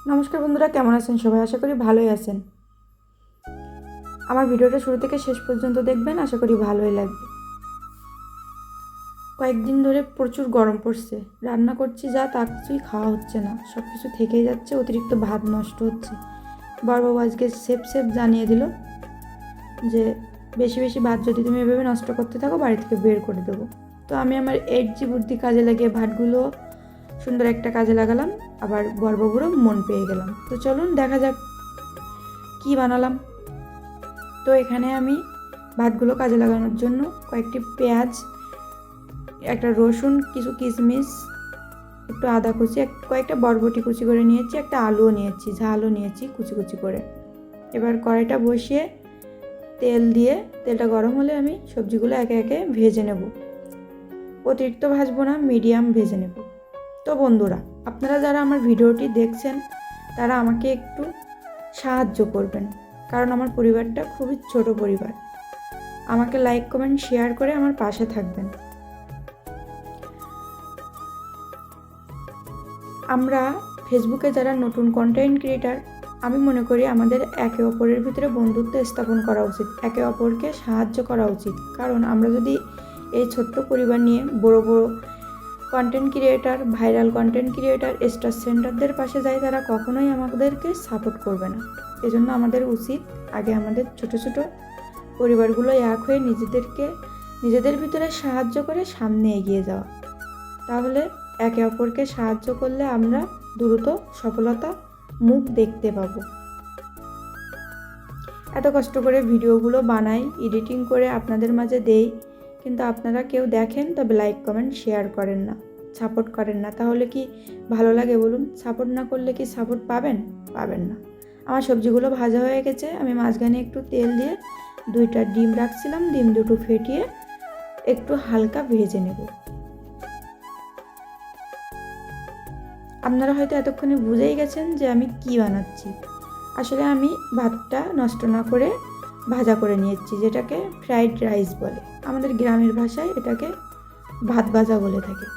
নমস্কার বন্ধুরা, কেমন আছেন সবাই? আশা করি ভালোই আছেন। আমার ভিডিওটা শুরু থেকে শেষ পর্যন্ত দেখবেন, আশা করি ভালোই লাগবে। কয়েকদিন ধরে প্রচুর গরম পড়ছে, রান্না করছি যা তা কিছুই খাওয়া হচ্ছে না, সব কিছু থেকেই যাচ্ছে, অতিরিক্ত ভাত নষ্ট হচ্ছে। বড়বাবু আজকে সেফ জানিয়ে দিল যে বেশি বেশি ভাত যদি তুমি এভাবে নষ্ট করতে থাকো বাড়ি থেকে বের করে দেবো। তো আমি আমার 8G বুদ্ধি কাজে লাগিয়ে ভাতগুলো সুন্দর একটা কাজে লাগালাম, আবার বড়বাবুরও মন পেয়ে গেলাম। তো চলুন দেখা যাক কী বানালাম। তো এখানে আমি ভাতগুলো কাজে লাগানোর জন্য কয়েকটি পেঁয়াজ, একটা রসুন, কিছু কিশমিশ, একটু আদা কুচি, কয়েকটা বরবটি কুচি করে নিয়েছি, একটা আলুও নিয়েছি, ঝালও নিয়েছি কুচি কুচি করে। এবার কড়াইটা বসিয়ে তেল দিয়ে, তেলটা গরম হলে আমি সবজিগুলো একে একে ভেজে নেব। অতিরিক্ত ভাজবো না, মিডিয়াম ভেজে নেব। তো বন্ধুরা, আপনারা যারা আমার ভিডিওটি দেখছেন তারা আমাকে একটু সাহায্য করবেন, কারণ আমার পরিবারটা খুবই ছোট পরিবার। আমাকে লাইক কমেন্ট শেয়ার করে আমার পাশে থাকবেন। আমরা ফেসবুকে যারা নতুন কন্টেন্ট ক্রিয়েটার, আমি মনে করি আমাদের একে অপরের ভিতরে বন্ধুত্ব স্থাপন করা উচিত, একে অপরকে সাহায্য করা উচিত। কারণ আমরা যদি এই ছোট্ট পরিবার নিয়ে বড় বড় content creator, viral content creator, star সেন্টারদের পাশে যাই, তারা কখনোই আমাদেরকে সাপোর্ট করবে না। এজন্য আমাদের উচিত আগে আমাদের ছোট ছোট পরিবারগুলো এক হয়ে নিজেদের ভিতরে সাহায্য করে সামনে এগিয়ে যাওয়া। তাহলে একে অপরকে সাহায্য করলে আমরা দ্রুত সফলতা মুখ দেখতে পাবো। এত কষ্ট করে ভিডিওগুলো বানাই, এডিটিং করে আপনাদের মাঝে দেই, কিন্তু আপনারা কেউ দেখেন তবে লাইক কমেন্ট শেয়ার করেন না, সাপোর্ট করেন না। তাহলে কি ভালো লাগে বলুন? সাপোর্ট না করলে কি সাপোর্ট পাবেন? পাবেন না। আমার সবজিগুলো ভাজা হয়ে গেছে। আমি মাঝখানে একটু তেল দিয়ে 2টা ডিম রাখছিলাম, ডিম দুটো ফেটিয়ে একটু হালকা ভেজে নেব। আপনারা হয়তো এতক্ষণে বুঝেই গেছেন যে আমি কি বানাচ্ছি। আসলে আমি ভাতটা নষ্ট না করে ভাজা করে নিয়েছি, যেটাকে ফ্রাইড রাইস বলে। আমাদের গ্রামের ভাষায় এটাকে ভাত ভাজা বলে থাকে।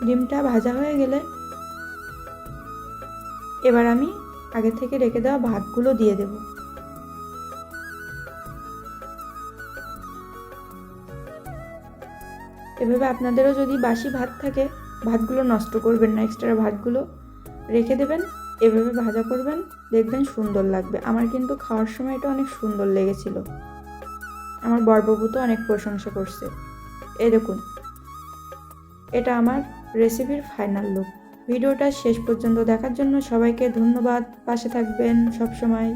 ডিমটা ভাজা হয়ে গেলে এবার আমি আগে থেকে রেখে দেওয়া ভাতগুলো দিয়ে দেব। এভাবে আপনাদেরও যদি বাসি ভাত থাকে, ভাতগুলো নষ্ট করবেন না, এক্সট্রা ভাতগুলো রেখে দেবেন, এভাবে ভাজা করবেন, দেখবেন সুন্দর লাগবে। আমার কিন্তু খাওয়ার সময় এটা অনেক সুন্দর লেগেছিল। আমার বড়বাবু তো অনেক প্রশংসা করছে। এই দেখুন, এটা আমার রেসিপির ফাইনাল লুক। ভিডিওটা শেষ পর্যন্ত দেখার জন্য সবাইকে ধন্যবাদ। পাশে থাকবেন সব সময়।